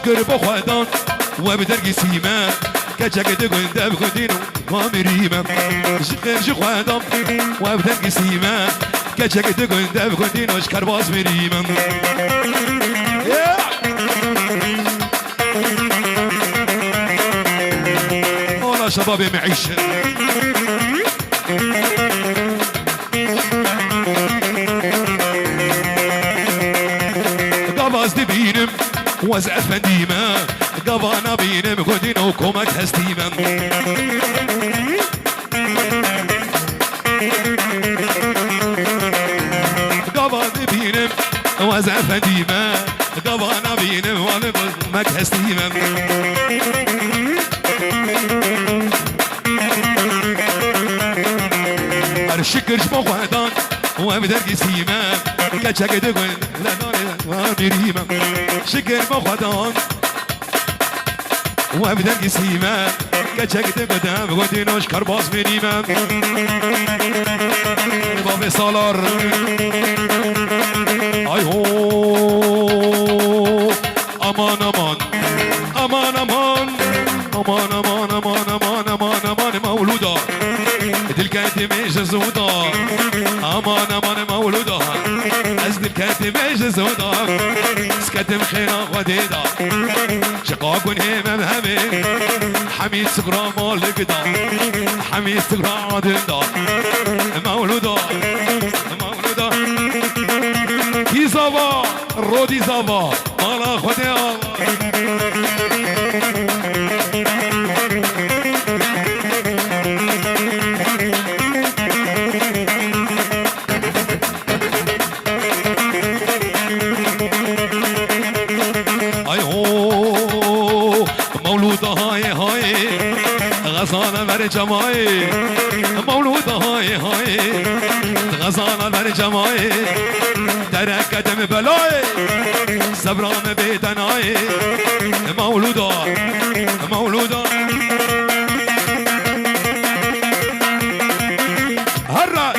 شكر بخوادان وبدرقي سيما كجاك تقول داب كنتينو وامريما شكر جخوادان وبدرقي سيما كجاك تقول داب كنتينو شكر باز مريما والله شبابي معيش قباز دبينم وزع فنديما قبانا بينم كنتينو كومك هستيما قباز دبينم وزع فنديما قبانا بينم وانا كومك هستيما الشكر جمو خدان وبدرقي سيما كجاك تقول لا وامريما شكر مخدان وبدرقي سيما كجاك تقول دام كنتينو شكر باز مريما بابي سالار اي هو امان امان امان امان امان امان امان امان امان امان مولودا الكاتب جزودا امان امان مولودا ازد الكاتب جزودا سكتم خيرا وديدا شقاق هم همي حميد سقرا مالكدا حميد سقرا عدندا مولودا مولودا كي زابا رودي زابا مالا خدي الله غزانا بر جماعي مولود هاي هاي غزانا بر جماعي درك قدم بلاي صبرام بيدناي مولودا مولودا هرّا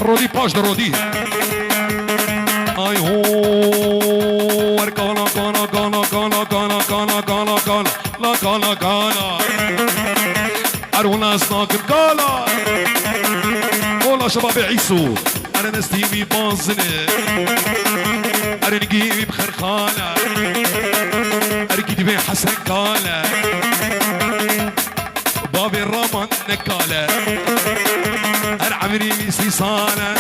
رودي باش رودي اي هو كانا كانا كانا كانا كانا كانا كانا كانا لا كانا كانا ارونا سناك كانا والله شباب عيسو انا نستيمي بانزنه انا نجيبي بخرخانه اركيد بين حسن كالا بابي الرمان نكاله عمري ميسي صانا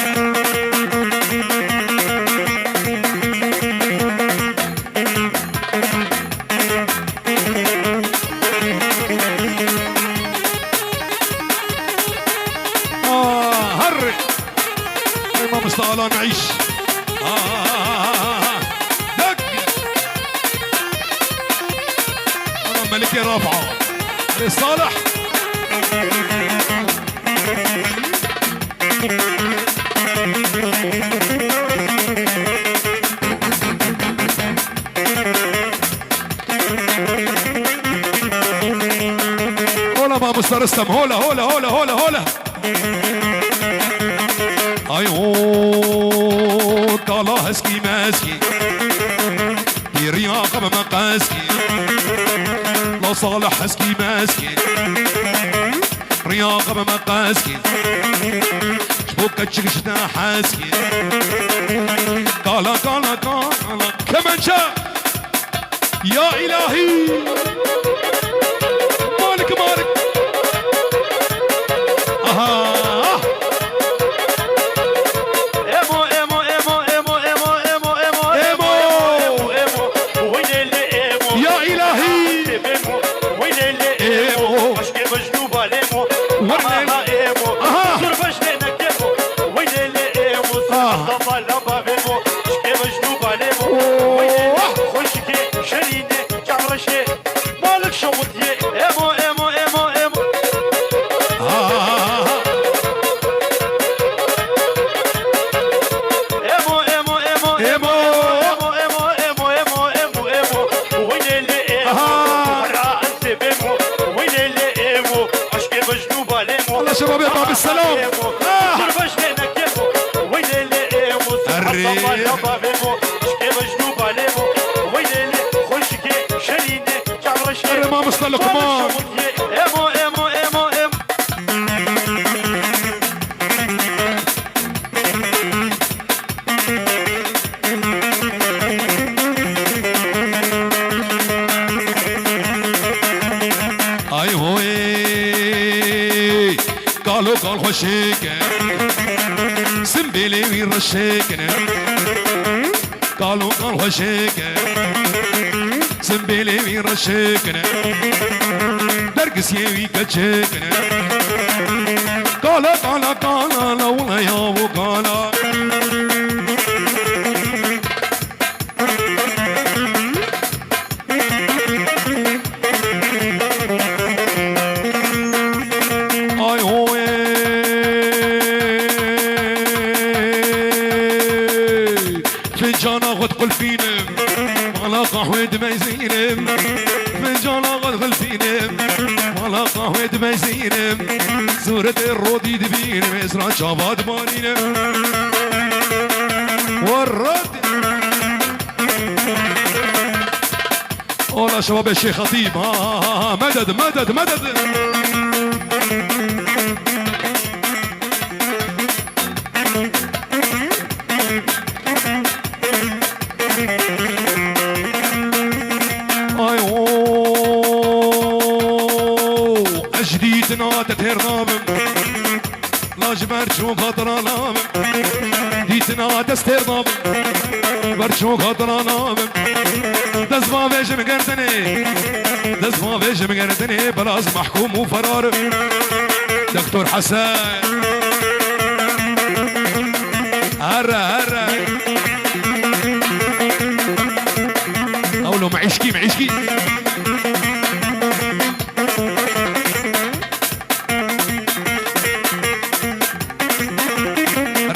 هري ما مستعلا نعيش دق انا ملكي رافعه علي صالح هولا ما مسترستم هولا هولا هولا هولا هولا ايوه طالع هسكي ماسكي في رياقة مقاسكي لا صالح هسكي ماسكي رياقة مقاسكي شبوكة تشكشنا حاسكي قالا قالا قالا كمان شاء يا إلهي مالك مالك أها مالك شو شباب يا باب السلام ما وصل لكم اي هوي قالوا قال خوشيك سنبيلي وين رشيك قالوا قال خوشيك سنبيلي وين رشيك درقس يوي كتشيك قال قال قال والله يا ابو قال اي هوي فنجان اخذ قلفينم على قهوة ما يزينم فنجان اخذ قلفينم على قهوة ما يزينم صورة الرودي دبينم اسرع شابات مالينم والرد والله شباب الشيخ خطيب ها مدد مدد مدد أجديتنا تطهر نامم لاج برشو خطرا نامم ديتنا تستهر نامم برشو خطرا نامم دست ما بيجم قردني دست ما بيجم قردني بلاز محكوم وفرار دكتور حسن هرا هرا أولو معيشكي معيشكي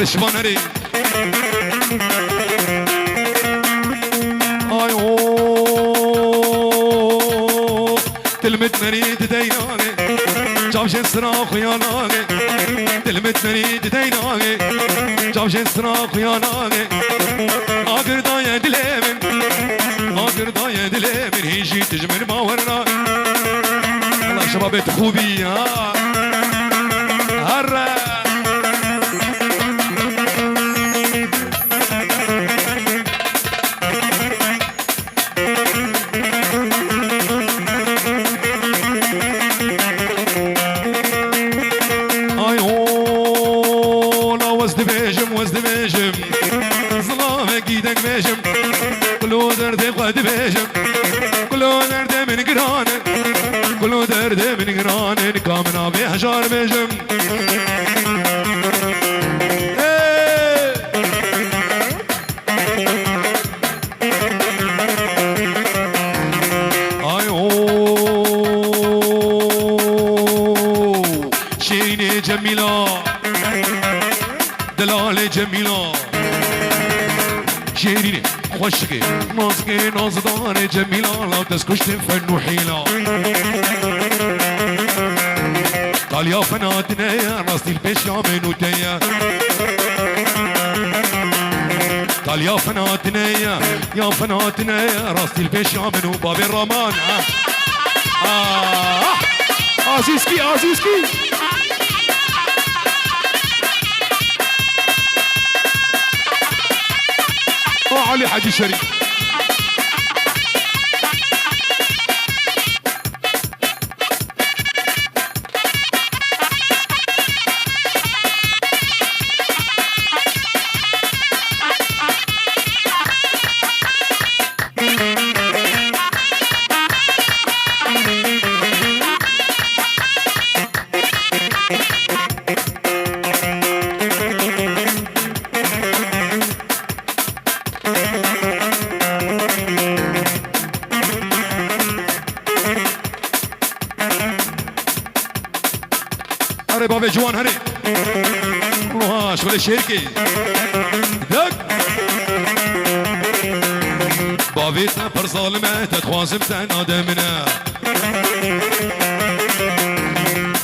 رشبان هري اي او تلمت مريد ديناني جابشن صراخ وياناني تلمت مريد ديناني جابشن صراخ وياناني اقر دايا دليمن اقر دايا دليمن هيجي تجمن باورنا والله شباب خوبي ها هرا كلو درد قد بيجم كلو درد من قران كلو درد من قران كامنا بحجار بيجم شيرين جميلة دلال جميلة شيرين خوشكي نازكي نازدار جميلة لا تسكش تفن وحيلة قال يا فناتنا يا راسي البيش يا منوتيا قال يا فناتنا يا فناتنا يا راسي البيش يا منو باب الرمان عزيزكي عزيزكي علي حاجي شريف هري بابي جوان هري روحاش ولا شركي دق بابيتنا پر ظالمة تتخوازم تنادمنا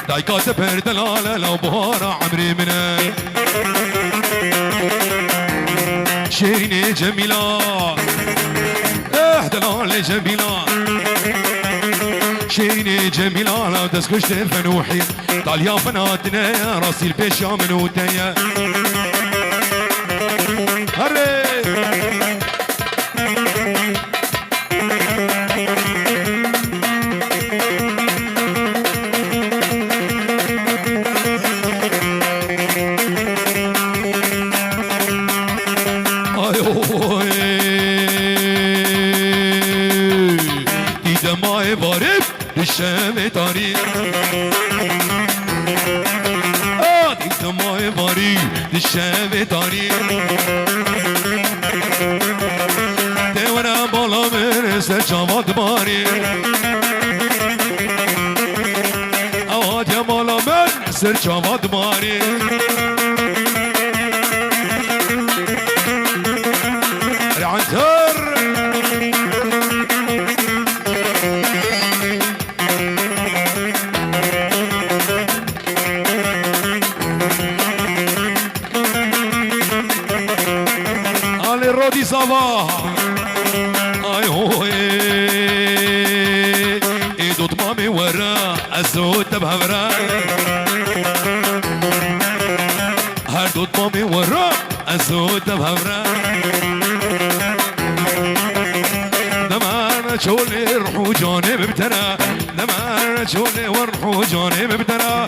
دايكات بردلالة لو بهارة عمري منه شيرين جميلة دلال جميلة شيرين جميلة لا دسكش فنوحي طاليا فناتنا راسي البيشا منوتيا هري الشام طريق ديت ماي باري الشام طريق دورا بالا من سجامات باري اواد يا بالا من سجامات باري العنتر رودي صباح اي هو ايدو طمامي ورا الزود تبهورا هردو طمامي ورا الزود تبهورا لما شولي روحو جانب بترا لما شولي وروحو جانب بترا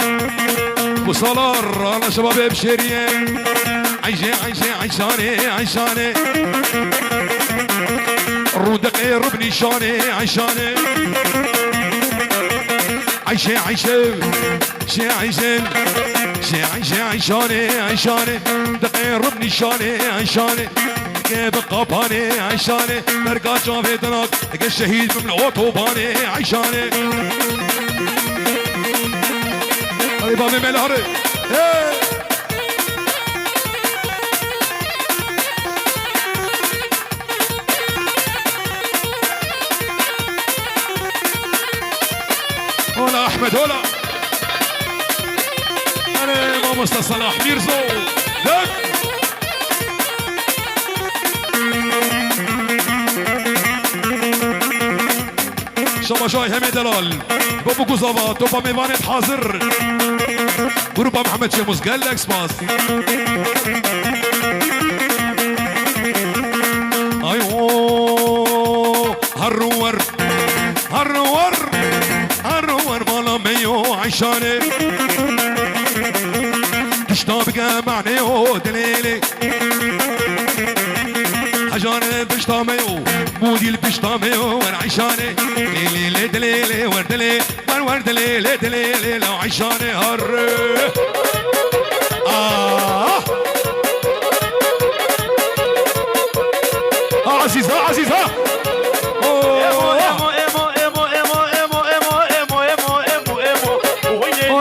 وصلار على شباب بشريه عيشي عيشي عيشاني عيشاني رودقي ربني شاني عيشاني عيشي عيشي شي عيشي شي عيشي عيشاني عيشاني دقي ربني شاني عيشاني كيف قباني عيشاني مرقا شافي دناك الشهيد من الاوتوباني عيشاني هاي بامي ملهري هلا احمد هلا انا ما صلاح ميرزو لك شما شاي همي دلال بابو قزابا توبا ميوانت حاضر جروبا محمد شموس قال لك سباس ايوه هرور هرور هرور بالا ميو عيشاني تشتابك معني ودليلي حجاني بشتاميو مودي البشتاميو ورعيشاني ليلي دليلي وردلي وردلي دليلي لو عيشاني هر عزيزة عزيزة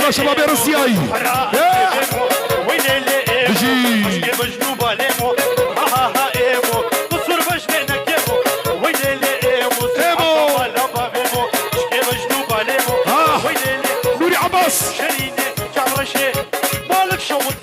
انا شباب روسياي نوري عباس مالك شوط